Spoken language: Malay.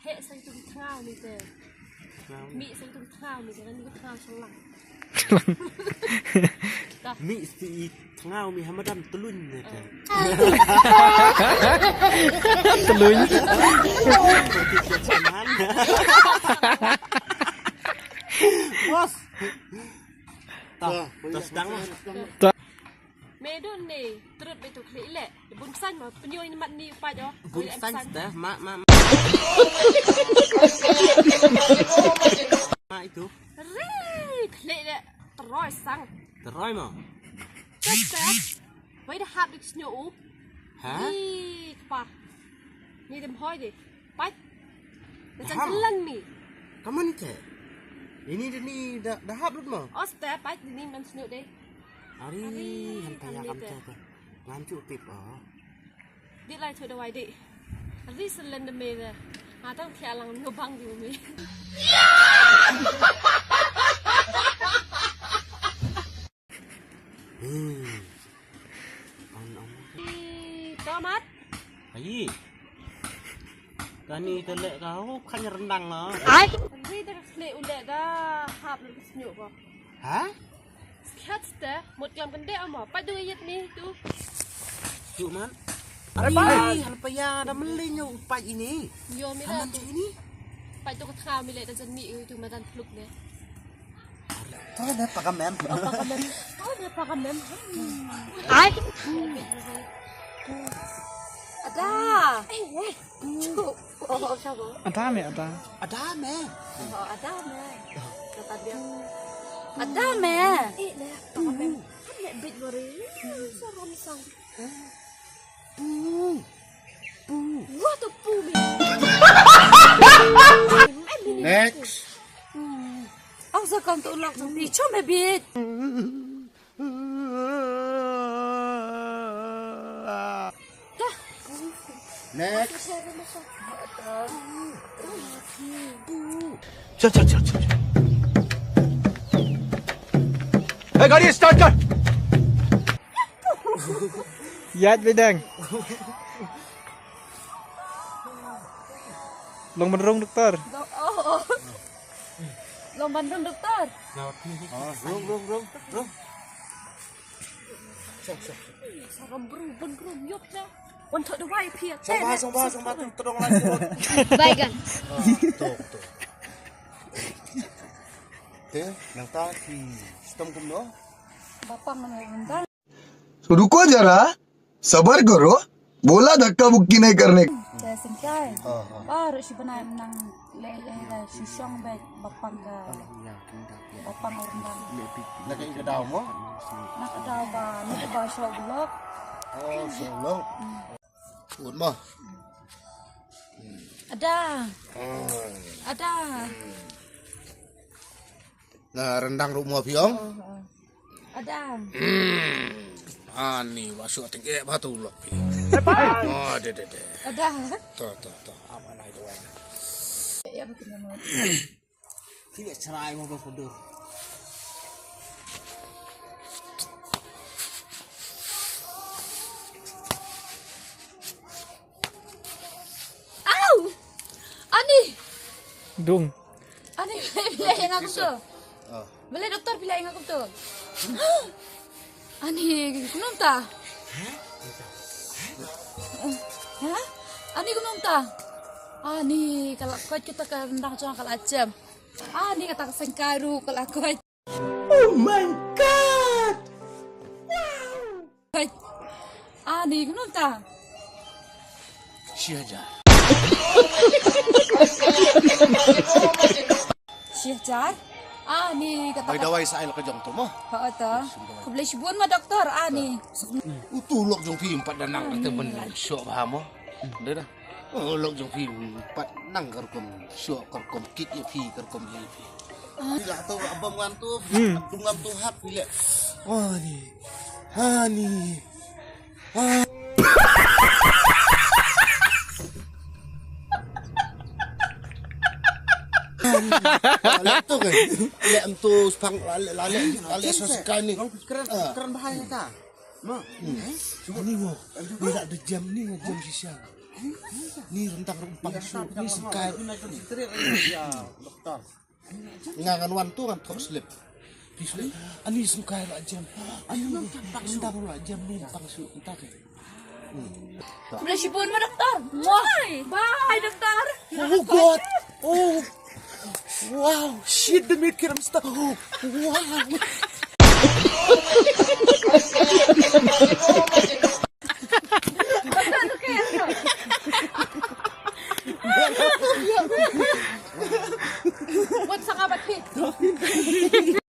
hệ sang tung thao này tè mị sang tung thao này tè nó thao trong lòng mị si thao mi hamadan telun này tè telun bos tas sedang Medon nih, terus betul klik lek. Bunsan mah penyoi mat ni apa jo? Bunsan dah, mak. Mak itu. Klik lek terus sang. Terus mah. Tetap. Wei dah hap di snow. Hah? Ni apa? Ni dem hoi deh. Pai. Dah jalan ni. Kamu ni cek? Ini dah hap lut mah. Oh, step pai ni man snow deh. Ari, hantai akam cek. Ngancu tip ah. Đi lại thôi đâu ai đi. Ari selen de me de. Tang thia lang no bang di me. Tomat. Ayi. Kani telek kau kan rendang lah. Ai. Ari dah klik ulek dah hap lu snow ko. Hah? Kata, một làm vấn đề mà phải đưa hết ni tu. Cuman, Ari, halpaya dah melinya upai ini. Yo mi Kamu dah. ini? Phải tu khao mi le dah jan mi tu ma dan pluk ne. Tahu dah pakai mem. Tahu dah pakai mem. Ai. Ada. Oh, siapa? Ada me ada. Ada mem. Oh, ada me. Kata dia. Ada me. Pakai mem. Kan le bit bore. Seram sang. Wah tu pu mi. Next. Ông sao còn tụ lọc trong đi cho mày biết. Next. चल Hey, गाड़ी स्टार्ट कर याद bedang Long Bandung dokter Long Bandung dokter. Rung. Seram brum yuk dah. Wan thot dah wai pia. Sama tolong lagi. Baygan. Tuh. Teh, nang ta si sistem kum no. Bapak mengenal. रुको जरा सबर करो बोला धक्का बुक्की नहीं करने Saya singkai. Baru si benar menang lele si song bet bapang ga. Bapang orang dah. Nak ke daw mo? Nak ada ba, nak ba show blog. Oh, solo. Uod mo. Ada. Ada. Nah, rendang rumah piong. Ada. Ani masuk tinggi batu lok. Oh, de. Ada. Tuh. Aman aja wae. Ya betul banget. Tidak cerai mau berkudur. Au! Ani, Dung ani pilih yang aku tu. Boleh doktor pilih yang aku tu. Ani, kunum ta? Hah? Ani kunum ta? Ani, kalau kau kita ke rendang cuma kalau acem. Ani kata sengkaru kalau kau. Oh my god Ani kunum ta? Siaja. Syahjar. Ani kata. Ay dawai sa ilo ka jong to mo. Ha ta. Kau boleh sibuan ma doktor. Ani. Utulok jong pi empat danang kata ben syok ba mo. Dah. Lok jong pi empat nang karkom syok karkom kit ya pi karkom ya pi. Tidak tahu abang ngantuk, tungam tuhat bila. Oh ni. Hani. Lihat tu kan, lihat tu spang lale sosial ni. Keren bahaya tak? Mak, ni mo. Bila ada jam ni, jam siang. Ni rentang rumpang su, ni sekai. Ngangan wan tu kan top slip. Pisle, ani sekai lah jam. Ani rentang lah jam ni pang su entah ke. Boleh sipun mo, doktor. Wah, bye, doktor. Oh God! Oh! Wow! Shit, the meat kiram stuff. Oh! Wow!